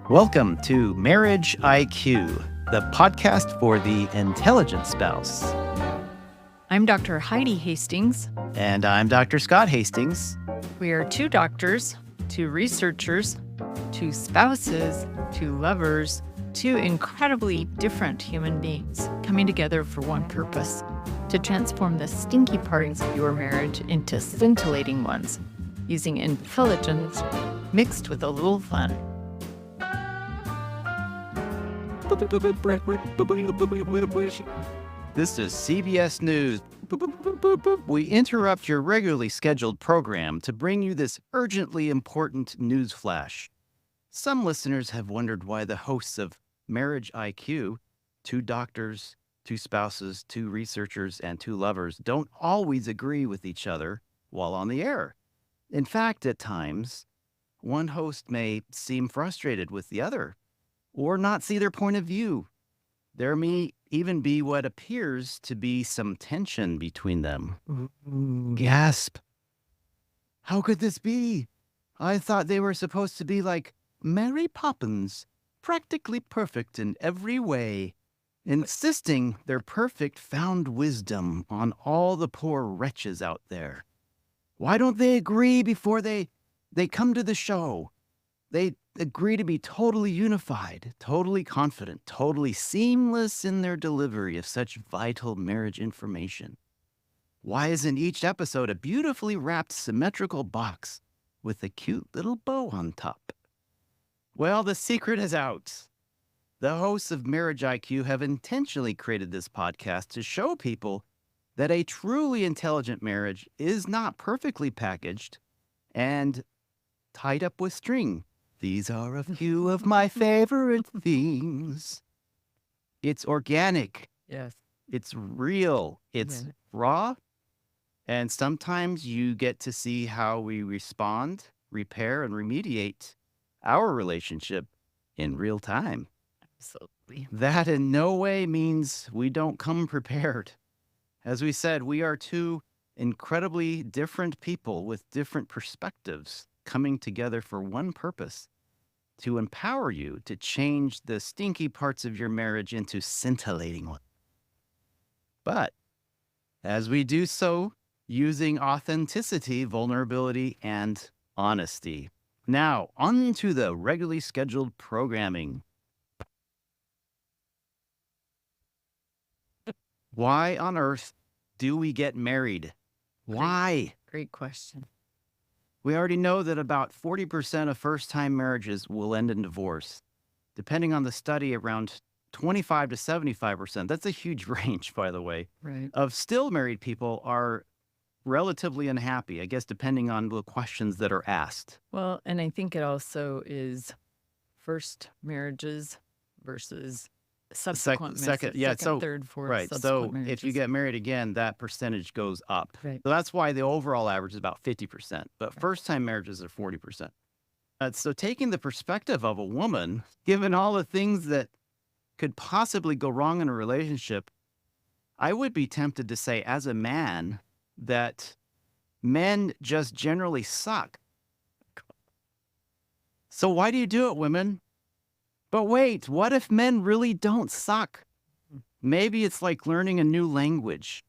Welcome to Marriage IQ, the podcast for the intelligent spouse. I'm Dr. Heidi Hastings. And I'm Dr. Scott Hastings. We are two doctors, two researchers, two spouses, two lovers, two incredibly different human beings coming together for one purpose: to transform the stinky parts of your marriage into scintillating ones, using intelligence mixed with a little fun. This is CBS News. We interrupt your regularly scheduled program to bring you this urgently important news flash. Some listeners have wondered why the hosts of Marriage IQ, two doctors, two spouses, two researchers, and two lovers, don't always agree with each other while on the air. In fact, at times, one host may seem frustrated with the other or not see their point of view. There may even be what appears to be some tension between them. Gasp. How could this be? I thought they were supposed to be like Mary Poppins, practically perfect in every way, insisting their perfect found wisdom on all the poor wretches out there. Why don't they agree before they come to the show? They agree to be totally unified, totally confident, totally seamless in their delivery of such vital marriage information. Why isn't each episode a beautifully wrapped symmetrical box with a cute little bow on top? Well, the secret is out. The hosts of Marriage IQ have intentionally created this podcast to show people that a truly intelligent marriage is not perfectly packaged and tied up with string. These are a few of my favorite things. It's organic. Yes. It's real. It's raw. And sometimes you get to see how we respond, repair, and remediate our relationship in real time. Absolutely. That in no way means we don't come prepared. As we said, we are two incredibly different people with different perspectives coming together for one purpose: to empower you to change the stinky parts of your marriage into scintillating ones. But as we do so, using authenticity, vulnerability, and honesty. Now, on to the regularly scheduled programming. Why on earth do we get married? Why? Great question. We already know that about 40% of first-time marriages will end in divorce. Depending on the study, around 25 to 75%, that's a huge range, by the way, Right. of still married people are relatively unhappy, I guess, depending on the questions that are asked. Well, and I think it also is first marriages versus subsequent second, third, fourth, right. subsequent So marriages. if you get married again, that percentage goes up. Right. So that's why the overall average is about 50%, but first-time marriages are 40%. So taking the perspective of a woman, given all the things that could possibly go wrong in a relationship, I would be tempted to say, as a man, that men just generally suck. So why do you do it, women? But wait, what if men really don't suck? Maybe it's like learning a new language.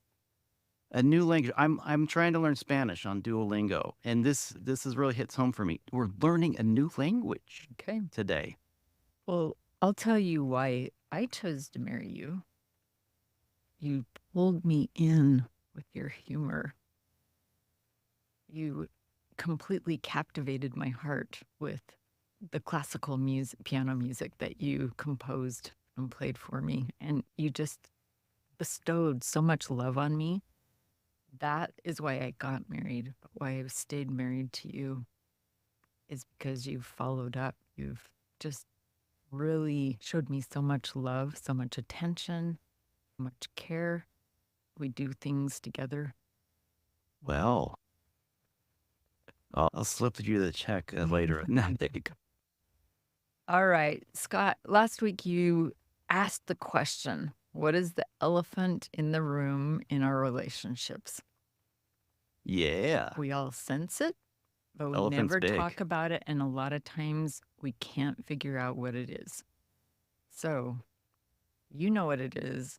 I'm trying to learn Spanish on Duolingo, and this is really hits home for me. We're learning a new language Okay. today. Well, I'll tell you why I chose to marry you. You pulled me in with your humor. You completely captivated my heart with the classical music, piano music that you composed and played for me. And you just bestowed so much love on me. That is why I got married. But why I've stayed married to you is because you've followed up. You've just really showed me so much love, so much attention, so much care. We do things together. Well, I'll slip you the check later. No, there you go. All right, Scott, last week you asked the question, what is the elephant in the room in our relationships? Yeah. We all sense it. but we Elephant's never big. talk about it. And a lot of times we can't figure out what it is. So you know what it is.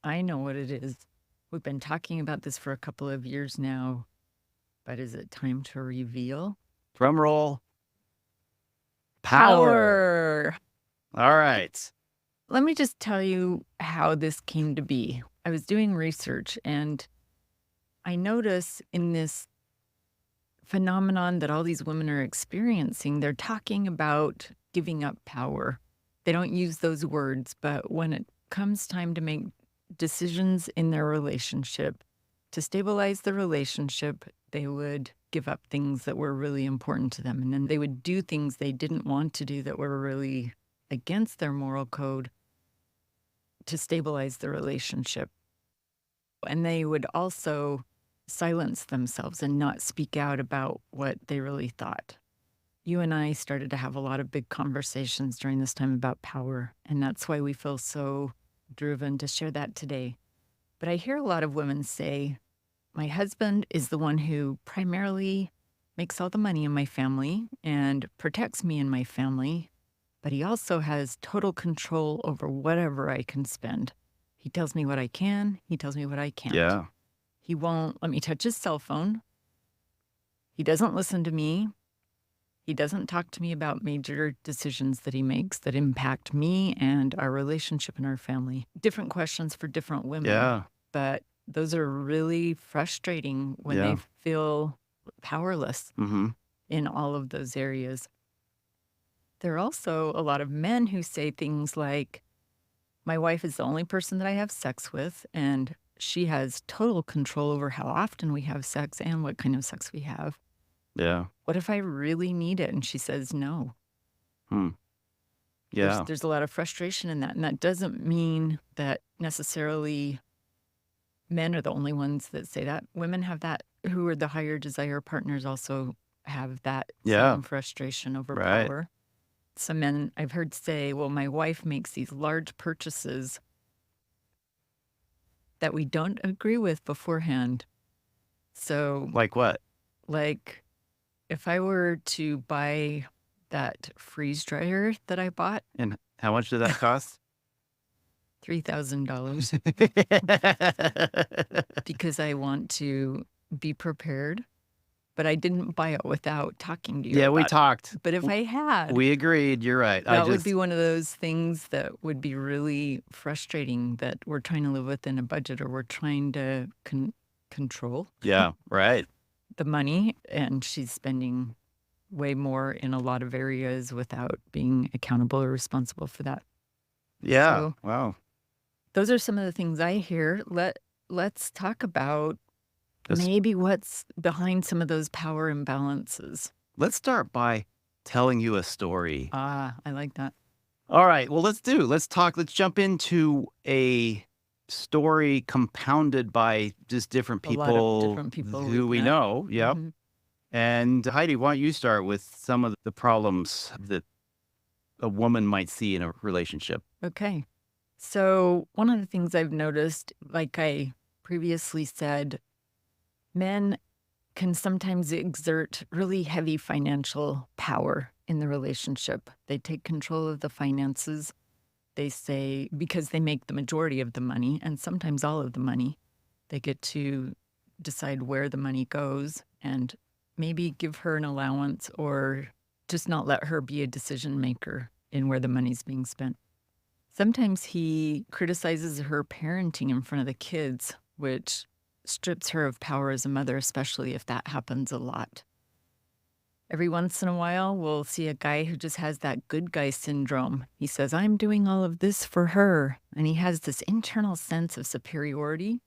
I know what it is. We've been talking about this for a couple of years now, but is it time to reveal? Drum roll. Power. All right. Let me just tell you how this came to be. I was doing research and I notice in this phenomenon that all these women are experiencing, they're talking about giving up power. They don't use those words, but when it comes time to make decisions in their relationship, to stabilize the relationship, they would give up things that were really important to them. And then they would do things they didn't want to do that were really against their moral code to stabilize the relationship. And they would also silence themselves and not speak out about what they really thought. You and I started to have a lot of big conversations during this time about power, and that's why we feel so driven to share that today. But I hear a lot of women say, my husband is the one who primarily makes all the money in my family and protects me and my family, but he also has total control over whatever I can spend. He tells me what I can, he tells me what I can't. Yeah. He won't let me touch his cell phone. He doesn't listen to me. He doesn't talk to me about major decisions that he makes that impact me and our relationship and our family. Different questions for different women. Yeah. But those are really frustrating when Yeah. they feel powerless Mm-hmm. in all of those areas. There are also a lot of men who say things like, my wife is the only person that I have sex with, and she has total control over how often we have sex and what kind of sex we have. Yeah. What if I really need it? And she says no. Yeah. There's a lot of frustration in that. And that doesn't mean that necessarily men are the only ones that say that. Women have that, who are the higher desire partners, also have that Yeah. same frustration over Right. power. Some men I've heard say, well, my wife makes these large purchases that we don't agree with beforehand. So, Like what? like, if I were to buy that freeze dryer that I bought, And how much did that cost? $3,000, because I want to be prepared, but I didn't buy it without talking to you Yeah, we about it. talked. But if I had, We agreed. You're right. that would be one of those things that would be really frustrating, that we're trying to live within a budget, or we're trying to control Yeah, right. the money, and she's spending way more in a lot of areas without being accountable or responsible for that. Yeah. So Wow. those are some of the things I hear. Let's talk about Let's- maybe what's behind some of those power imbalances. Let's start by telling you a story. Ah, I like that. All right. Well, let's jump into a story compounded by just different A lot of different people who we've we met. know. Yep. Mhm. And Heidi, why don't you start with some of the problems that a woman might see in a relationship? Okay. So one of the things I've noticed, like I previously said, men can sometimes exert really heavy financial power in the relationship. They take control of the finances. They say, because they make the majority of the money and sometimes all of the money, they get to decide where the money goes and maybe give her an allowance, or just not let her be a decision maker in where the money's being spent. Sometimes he criticizes her parenting in front of the kids, which strips her of power as a mother, especially if that happens a lot. Every once in a while, we'll see a guy who just has that good guy syndrome. He says, I'm doing all of this for her. And he has this internal sense of superiority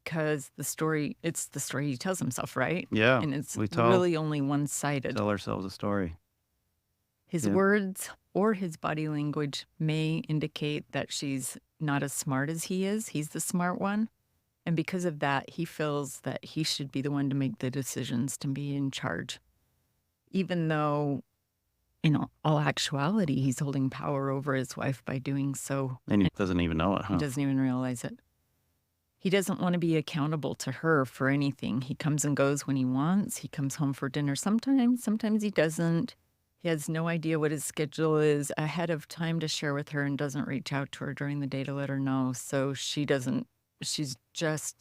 because it's the story he tells himself, right? Yeah. And it's we really only one-sided. tell ourselves a story. His Yeah. words or his body language may indicate that she's not as smart as he is. He's the smart one. And because of that, he feels that he should be the one to make the decisions, to be in charge. Even though, in all actuality, he's holding power over his wife by doing so. And he doesn't even know it, huh? He doesn't even realize it. He doesn't want to be accountable to her for anything. He comes and goes when he wants. He comes home for dinner sometimes, sometimes he doesn't. He has no idea what his schedule is ahead of time to share with her and doesn't reach out to her during the day to let her know. So she's just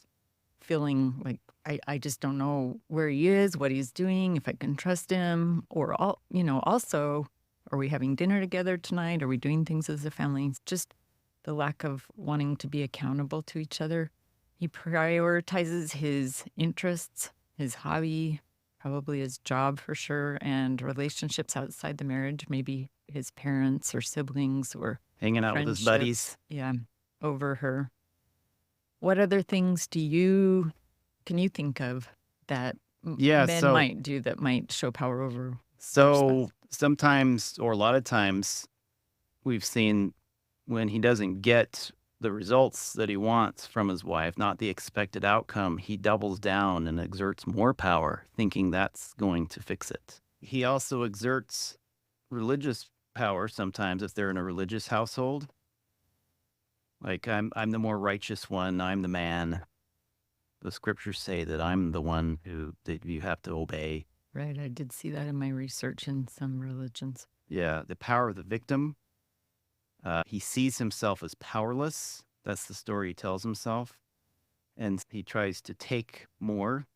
feeling like I just don't know where he is, what he's doing, if I can trust him, or also, are we having dinner together tonight? Are we doing things as a family? It's just the lack of wanting to be accountable to each other. He prioritizes his interests, his hobby, probably his job for sure, and relationships outside the marriage, maybe his parents or siblings or Hanging out with his buddies. friendships. Yeah, over her. What other things can you think of that Yeah, men so might do that might show power over their so spouse? sometimes or a lot of times we've seen when he doesn't get the results that he wants from his wife, not the expected outcome, he doubles down and exerts more power, thinking that's going to fix it. He also exerts religious power sometimes if they're in a religious household. Like I'm the more righteous one, I'm the man. The scriptures say that I'm the one that you have to obey. Right, I did see that in my research in some religions. Yeah, the power of the victim. He sees himself as powerless. That's the story he tells himself. And he tries to take more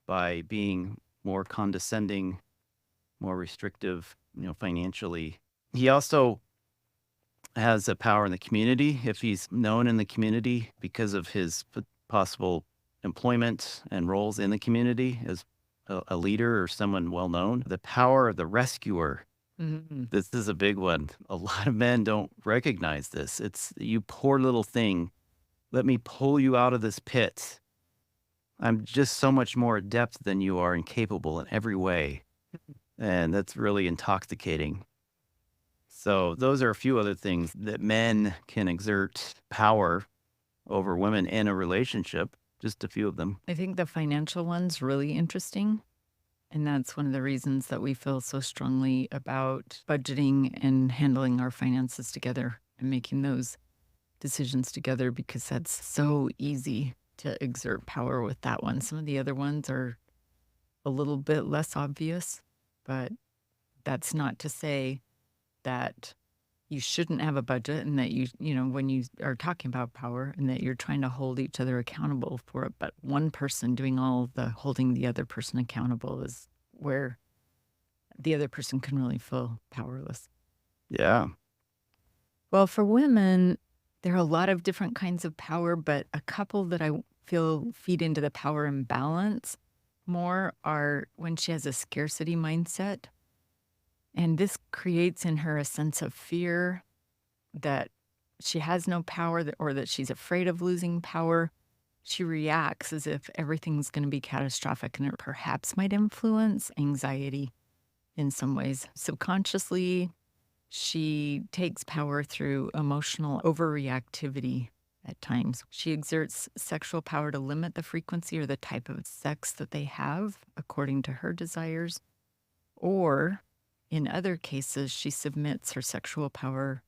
by being more condescending, more restrictive, financially. He also has a power in the community if he's known in the community because of his possible employment and roles in the community as a leader or someone well known. The power of the rescuer. Mm-hmm. This is a big one. A lot of men don't recognize this. It's you poor little thing. Let me pull you out of this pit. I'm just so much more adept than you are and capable in every way. And that's really intoxicating. So those are a few other things that men can exert power over women in a relationship. Just a few of them. I think the financial one's really interesting. And that's one of the reasons that we feel so strongly about budgeting and handling our finances together and making those decisions together, because that's so easy to exert power with that one. Some of the other ones are a little bit less obvious, but that's not to say that you shouldn't have a budget and that when you are talking about power and that you're trying to hold each other accountable for it. But one person doing all the holding the other person accountable is where the other person can really feel powerless. Yeah. Well, for women, there are a lot of different kinds of power, but a couple that I feel feed into the power imbalance more are when she has a scarcity mindset. And this creates in her a sense of fear that she has no power or that she's afraid of losing power. She reacts as if everything's going to be catastrophic, and it perhaps might influence anxiety in some ways. Subconsciously, she takes power through emotional overreactivity at times. She exerts sexual power to limit the frequency or the type of sex that they have according to her desires. Or in other cases, she submits her sexual power,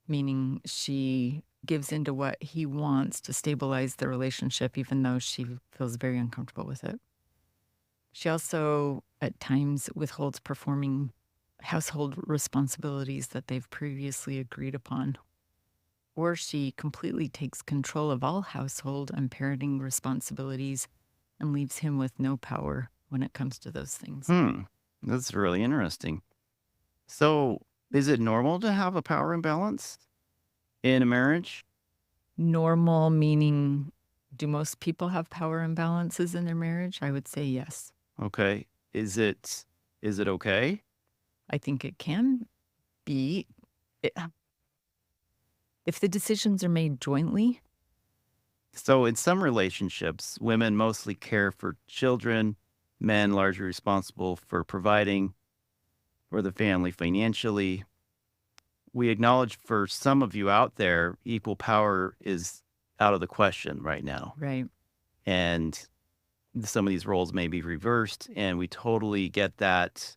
meaning she gives into what he wants to stabilize the relationship, even though she feels very uncomfortable with it. She also, at times, withholds performing household responsibilities that they've previously agreed upon. Or she completely takes control of all household and parenting responsibilities and leaves him with no power when it comes to those things. That's really interesting. So, is it normal to have a power imbalance in a marriage? Normal meaning, do most people have power imbalances in their marriage? I would say yes. Okay. Is it okay? I think it can be. If the decisions are made jointly. So, in some relationships, women mostly care for children, men largely responsible for providing for the family financially. We acknowledge for some of you out there, equal power is out of the question right now. Right. And some of these roles may be reversed, and we totally get that.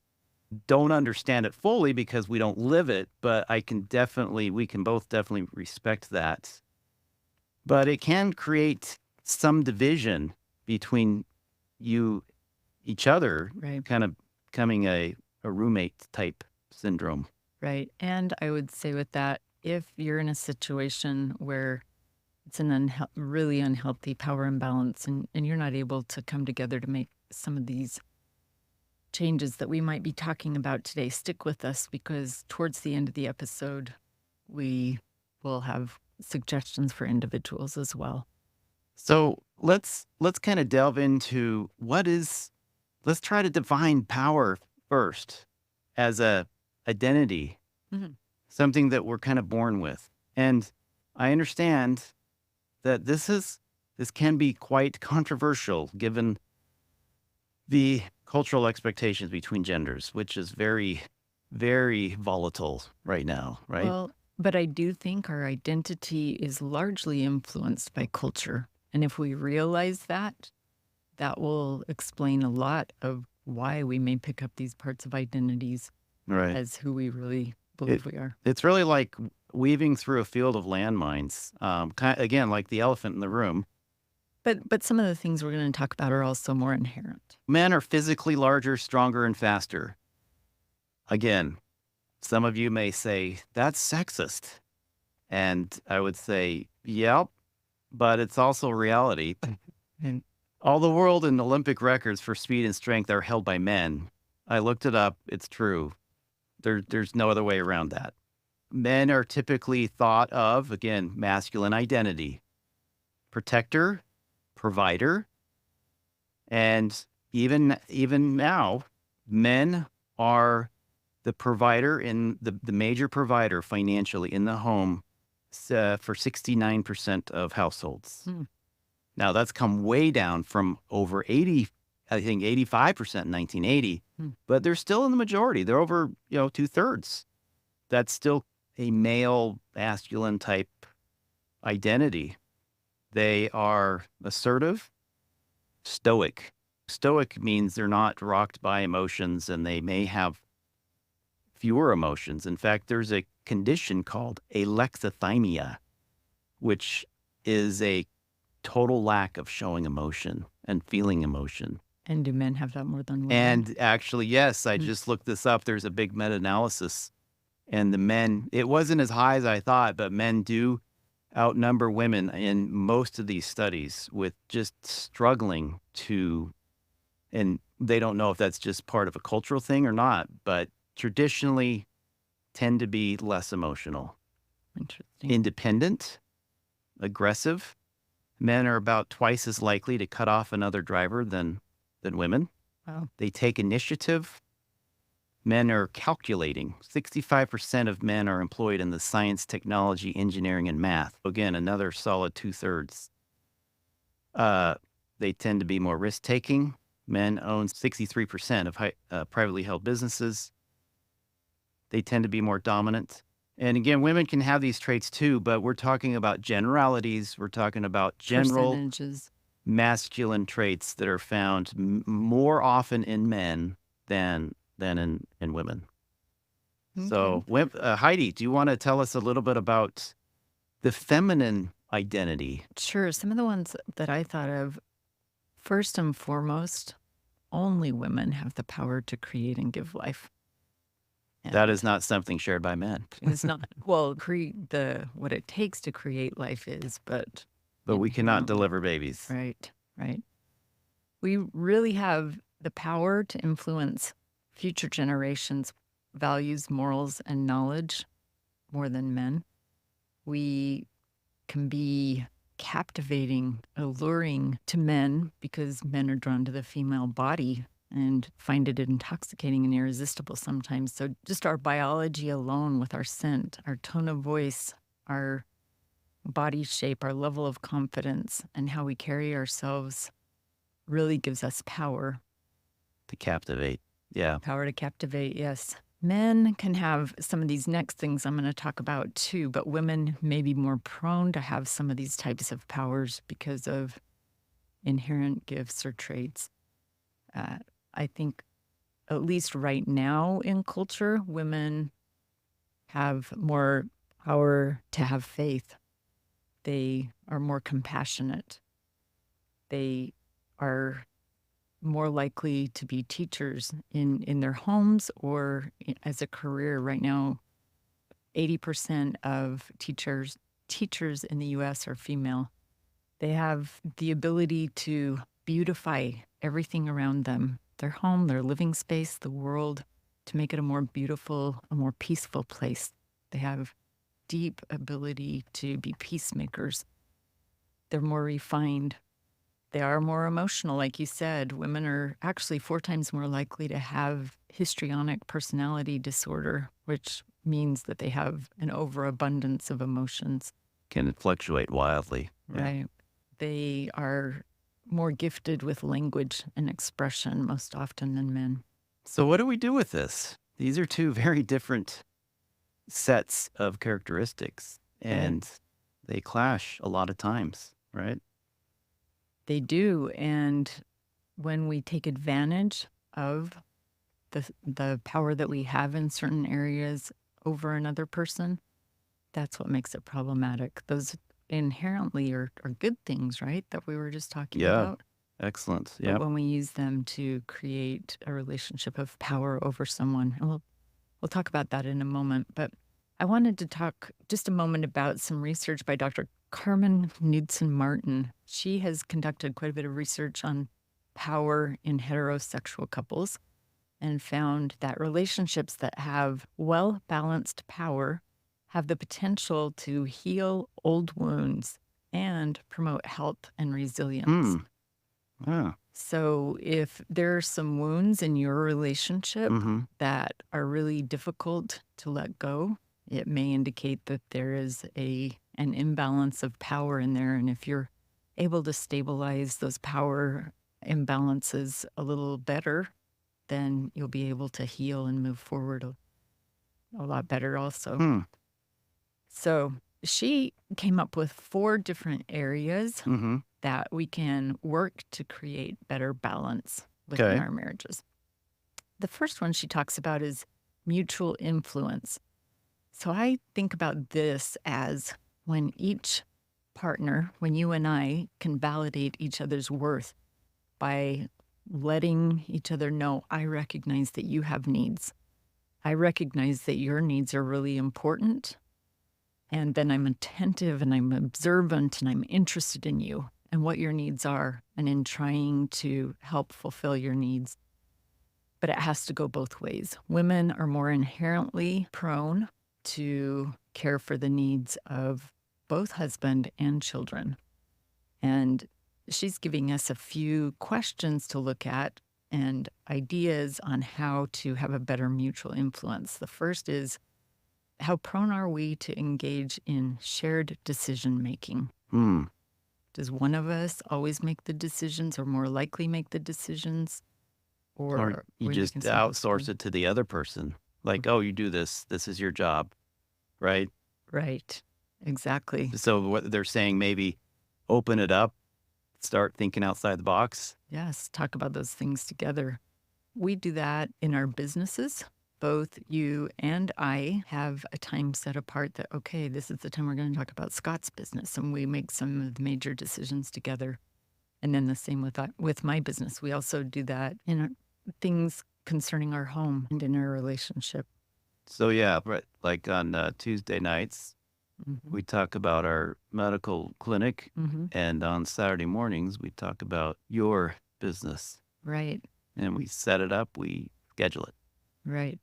Don't understand it fully because we don't live it, but we can both definitely respect that. but it can create some division between each other, Right. kind of becoming a roommate type syndrome. Right. And I would say with that, if you're in a situation where it's an really unhealthy power imbalance and you're not able to come together to make some of these changes that we might be talking about today, stick with us because towards the end of the episode, we will have suggestions for individuals as well. So let's kind of delve into let's try to define power first as a identity, Mhm. something that we're kind of born with. And I understand that this can be quite controversial given the cultural expectations between genders, which is very, very volatile right now, right? Well, but I do think our identity is largely influenced by culture. And if we realize that, that will explain a lot of why we may pick up these parts of identities Right. as who we really It believe we are. it's really like weaving through a field of landmines. Again, like the elephant in the room. But some of the things we're going to talk about are also more inherent. Men are physically larger, stronger, and faster. Again, some of you may say that's sexist, and I would say, yep, but it's also reality. And All the world and Olympic records for speed and strength are held by men. I looked it up. It's true. There's no other way around that. Men are typically thought of, again, masculine identity, protector, provider, and even now, men are the provider in the major provider financially in the home for 69% of households. Hmm. Now that's come way down from over 80, I think 85% in 1980, Hmm. but they're still in the majority. They're over, 2/3. That's still a male masculine type identity. They are assertive, stoic. Stoic means they're not rocked by emotions and they may have fewer emotions. In fact, there's a condition called alexithymia, which is a total lack of showing emotion and feeling emotion. do men have that more than women? And actually, yes, I Mm. just looked this up. There's a big meta-analysis, and the men, it wasn't as high as I thought, but men do outnumber women in most of these studies with just struggling to, and they don't know if that's just part of a cultural thing or not, but traditionally tend to be less emotional, Interesting. independent, aggressive. Men are about twice as likely to cut off another driver than women. Wow. They take initiative. Men are calculating. 65% of men are employed in the science, technology, engineering, and math. Again, another solid 2/3. They tend to be more risk-taking. Men own 63% of privately held businesses. They tend to be more dominant. And again, women can have these traits too, but we're talking about generalities. We're talking about general Percentages. masculine traits that are found more often in men than in women. So, Heidi, do you want to tell us a little bit about the feminine identity? Sure. Some of the ones that I thought of, first and foremost, only women have the power to create and give life. That And is not something shared by men, it's not, well, what it takes to create life is, but but we cannot inherently- deliver babies. Right, right. We really have the power to influence future generations' values, morals, and knowledge more than men. We can be captivating, alluring to men because men are drawn to the female body and find it intoxicating and irresistible sometimes. So just our biology alone with our scent, our tone of voice, our body shape, our level of confidence, and how we carry ourselves really gives us power. To captivate. Yeah. Power to captivate, yes. Men can have some of these next things I'm going to talk about too, but women may be more prone to have some of these types of powers because of inherent gifts or traits. I think, at least right now in culture, women have more power to have faith. They are more compassionate. They are more likely to be teachers in their homes or as a career. Right now, 80% of teachers in the US are female. They have the ability to beautify everything around them, their home, their living space, the world, to make it a more beautiful, a more peaceful place. They have deep ability to be peacemakers. They're more refined. They are more emotional, like you said. Women are actually 4 times more likely to have histrionic personality disorder, which means that they have an overabundance of emotions. Can fluctuate wildly. Yeah. Right. They are more gifted with language and expression most often than men. So what do we do with this? These are two very different sets of characteristics, and they clash a lot of times, right? They do. And when we take advantage of the power that we have in certain areas over another person, that's what makes it problematic. Those inherently are good things, right? That we were just talking Yeah. about. Excellent. But Yeah. when we use them to create a relationship of power over someone, and we'll talk about that in a moment. But I wanted to talk just a moment about some research by Dr. Carmen Knudsen Martin. She has conducted quite a bit of research on power in heterosexual couples and found that relationships that have well balanced power have the potential to heal old wounds and promote health and resilience. Ah. So, if there are some wounds in your relationship that are really difficult to let go, it may indicate that there is an imbalance of power in there. And if you're able to stabilize those power imbalances a little better, then you'll be able to heal and move forward a lot better also. So she came up with 4 different areas that we can work to create better balance within our marriages. The first one she talks about is mutual influence. So I think about this as when each partner, when you and I can validate each other's worth by letting each other know, I recognize that you have needs. I recognize that your needs are really important. And then I'm attentive and I'm observant and I'm interested in you and what your needs are and in trying to help fulfill your needs. But it has to go both ways. Women are more inherently prone to care for the needs of both husband and children. And she's giving us a few questions to look at and ideas on how to have a better mutual influence. The first is, how prone are we to engage in shared decision making? Does one of us always make the decisions or more likely make the decisions? Or you just outsource it to the other person. Like, oh, you do this. This is your job, right? Right. Exactly. So what they're saying, maybe open it up, start thinking outside the box. Yes. Talk about those things together. We do that in our businesses. Both you and I have a time set apart that, okay, this is the time we're going to talk about Scott's business, and we make some of the major decisions together. And then the same with my business. We also do that in things concerning our home and in our relationship. So yeah, right. Like on Tuesday nights, we talk about our medical clinic, and on Saturday mornings, we talk about your business. Right. And we set it up, we schedule it. Right.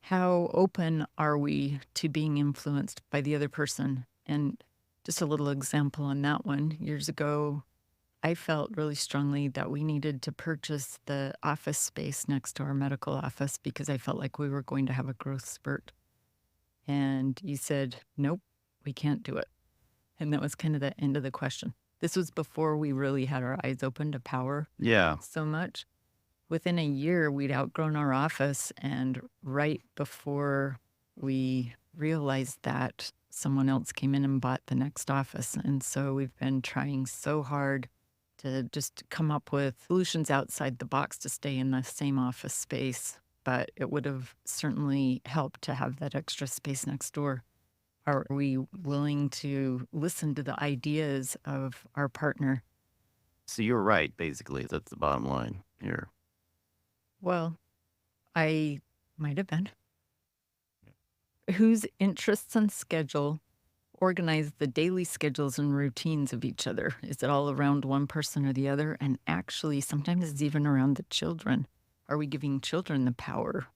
How open are we to being influenced by the other person? And just a little example on that one. Years ago, I felt really strongly that we needed to purchase the office space next to our medical office because I felt like we were going to have a growth spurt. And you said, nope, we can't do it. And that was kind of the end of the question. This was before we really had our eyes open to power so much. Within a year, we'd outgrown our office, and right before we realized that, someone else came in and bought the next office. And so we've been trying so hard to just come up with solutions outside the box to stay in the same office space. But it would have certainly helped to have that extra space next door. Are we willing to listen to the ideas of our partner? So you're right, basically. That's the bottom line here. Well, I might have been. Whose interests and schedule organize the daily schedules and routines of each other? Is it all around one person or the other? And actually, sometimes it's even around the children. Are we giving children the power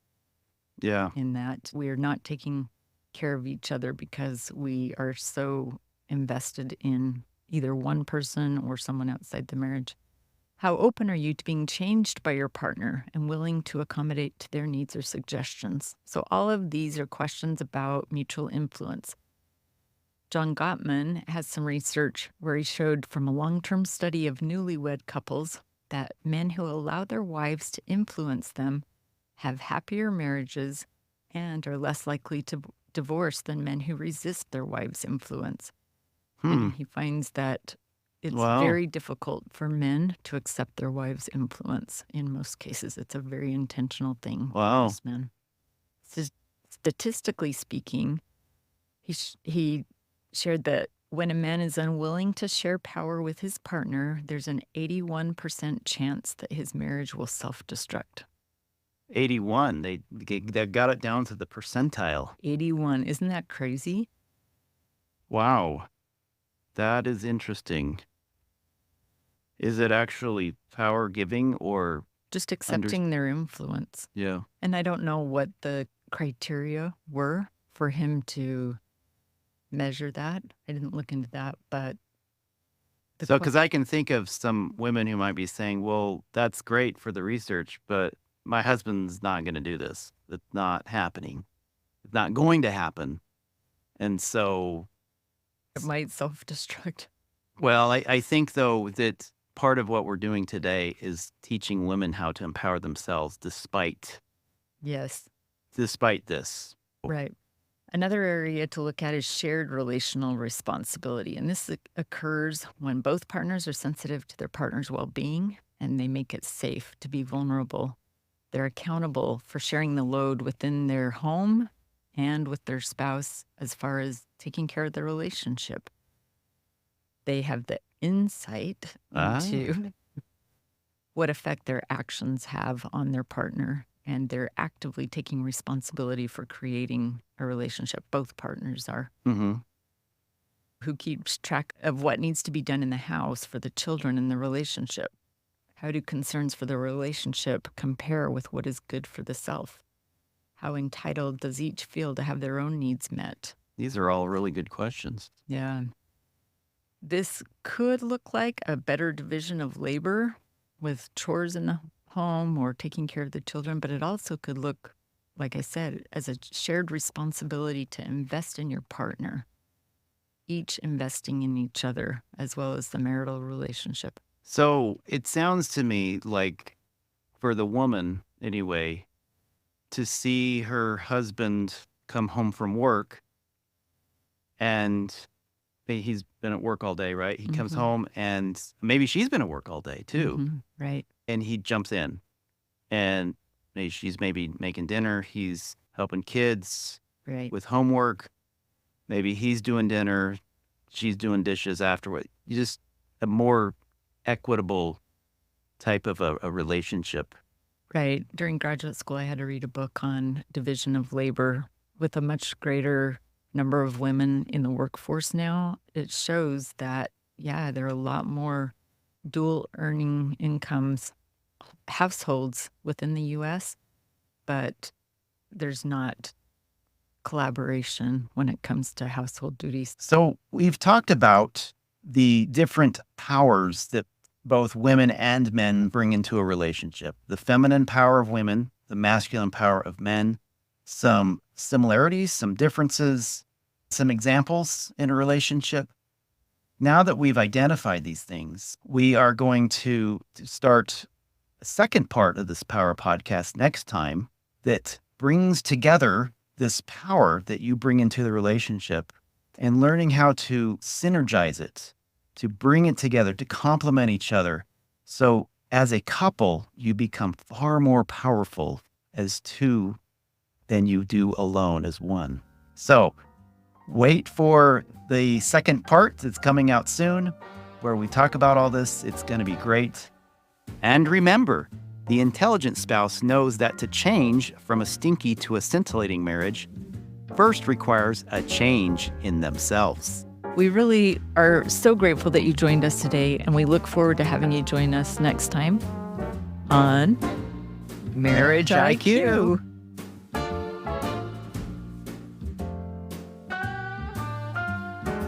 Yeah. in that we are not taking care of each other because we are so invested in either one person or someone outside the marriage? How open are you to being changed by your partner and willing to accommodate to their needs or suggestions? So, all of these are questions about mutual influence. John Gottman has some research where he showed from a long term study of newlywed couples that men who allow their wives to influence them have happier marriages and are less likely to divorce than men who resist their wives' influence. Hmm. And he finds that it's Wow. very difficult for men to accept their wives' influence. In most cases, it's a very intentional thing for Wow. most men. Statistically speaking, he shared that when a man is unwilling to share power with his partner, there's an 81% chance that his marriage will self-destruct. 81. They got it down to the percentile. 81. Isn't that crazy? Wow. That is interesting. Is it actually power giving or Just accepting their influence. yeah. And I don't know what the criteria were for him to measure that. I didn't look into that, but So, because I can think of some women who might be saying, well, that's great for the research, but my husband's not going to do this. It's not happening. It's not going to happen. And so, it might self-destruct. well, I think, though, that part of what we're doing today is teaching women how to empower themselves despite Yes, this. right. Another area to look at is shared relational responsibility. And this occurs when both partners are sensitive to their partner's well being and they make it safe to be vulnerable. They're accountable for sharing the load within their home and with their spouse as far as taking care of the relationship. They have the insight into what effect their actions have on their partner, and they're actively taking responsibility for creating a relationship. Both partners are. Mm-hmm. Who keeps track of what needs to be done in the house for the children in the relationship? How do concerns for the relationship compare with what is good for the self? How entitled does each feel to have their own needs met? These are all really good questions. Yeah. This could look like a better division of labor with chores in the home or taking care of the children, but it also could look, like I said, as a shared responsibility to invest in your partner, each investing in each other as well as the marital relationship. So it sounds to me like for the woman, anyway, to see her husband come home from work and he's been at work all day, right? He comes home and maybe she's been at work all day too. Right. And he jumps in and she's maybe making dinner. He's helping kids Right. with homework. Maybe he's doing dinner. She's doing dishes afterward. You just a more equitable type of a relationship. Right. During graduate school, I had to read a book on division of labor with a much greater number of women in the workforce now. It shows that, yeah, there are a lot more dual earning incomes households within the US, but there's not collaboration when it comes to household duties. So we've talked about the different powers that both women and men bring into a relationship. The feminine power of women, the masculine power of men, some similarities, some differences, some examples in a relationship. Now that we've identified these things, we are going to start a second part of this power podcast next time that brings together this power that you bring into the relationship and learning how to synergize it, to bring it together, to complement each other. So as a couple, you become far more powerful as two than you do alone as one. So Wait for the second part. It's coming out soon where we talk about all this. It's going to be great. And remember, the intelligent spouse knows that to change from a stinky to a scintillating marriage first requires a change in themselves. We really are so grateful that you joined us today, and we look forward to having you join us next time on Marriage IQ.